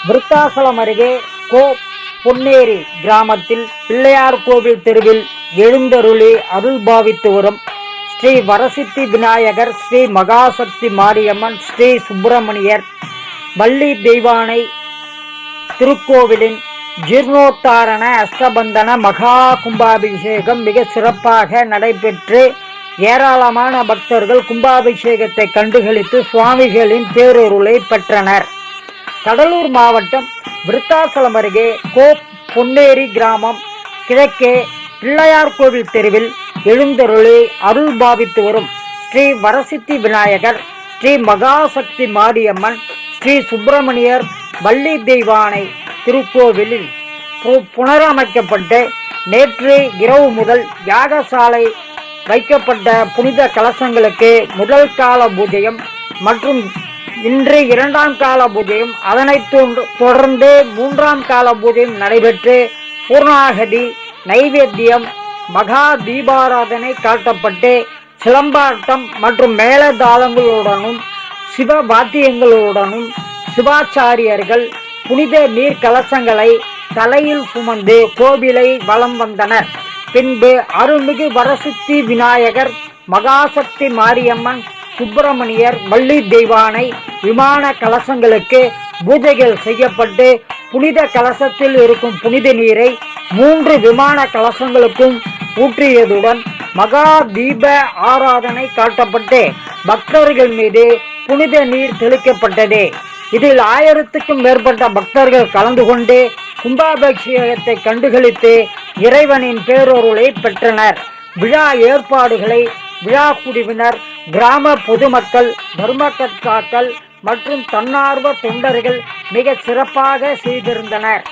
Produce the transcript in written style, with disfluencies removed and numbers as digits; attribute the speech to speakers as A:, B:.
A: விருத்தாசலம் அருகே கோ பொன்னேரி கிராமத்தில் பிள்ளையார் கோவில் தெருவில் எழுந்தருளி அருள் பாவித்து வரும் ஸ்ரீ வரசித்தி விநாயகர், ஸ்ரீ மகாசக்தி மாரியம்மன், ஸ்ரீ சுப்பிரமணியர், வள்ளி தெய்வானை திருக்கோவிலின் ஜீர்ணோத்தாரண அஷ்டபந்தன மகா கும்பாபிஷேகம் மிக சிறப்பாக நடைபெற்று ஏராளமான பக்தர்கள் கும்பாபிஷேகத்தை கண்டுகளித்து சுவாமிகளின் பேரருளை பெற்றனர். கடலூர் மாவட்டம் விருத்தாசலம் அருகே கோ பொன்னேரி கிராமம் கிழக்கே பிள்ளையார் கோவில் தெருவில் எழுந்தருளி அருள் பாவித்து வரும் ஸ்ரீ வரசித்தி விநாயகர், ஸ்ரீ மகாசக்தி மாரியம்மன், ஸ்ரீ சுப்பிரமணியர், வள்ளி தெய்வானை திருக்கோவிலில் புனரமைக்கப்பட்டு நேற்று இரவு முதல் யாகசாலை வைக்கப்பட்ட புனித கலசங்களுக்கு முதல் கால பூஜையும் மற்றும் இன்று இரண்டாம் கால பூஜையும் அதனைத் தொடர்ந்து மூன்றாம் கால பூஜையும் நடைபெற்று பூர்ணாகதி, நைவேத்தியம், மகா தீபாராதனை காட்டப்பட்டு சிலம்பாட்டம் மற்றும் மேளதாளங்களுடனும் சிவ வாத்தியங்களுடனும் சிவாச்சாரியர்கள் புனித நீர் கலசங்களை தலையில் சுமந்து கோவிலை வலம் வந்தனர். பின்பு அருள்மிகு வரசித்தி விநாயகர், மகாசக்தி மாரியம்மன், சுப்பிரமணியர், வள்ளி தெய்வானை விமான கலசங்களுக்கு பூஜைகள் செய்யப்பட்டு புனித கலசத்தில் இருக்கும் புனித நீரை 3 விமான கலசங்களுக்கும் ஊற்றியதுடன் மகா தீப ஆராதனை காட்டப்பட்டு பக்தர்கள் மீது புனித நீர் தெளிக்கப்பட்டது. இதில் 1000க்கும் மேற்பட்ட பக்தர்கள் கலந்து கொண்டு கும்பாபிஷேகத்தை கண்டுகளித்து இறைவனின் பேரருளை பெற்றனர். விழா ஏற்பாடுகளை விழா குழுவினர், கிராம பொதுமக்கள், தர்மகர்த்தாக்கள் மற்றும் தன்னார்வ தொண்டர்கள் மிக சிறப்பாக செய்திருந்தனர்.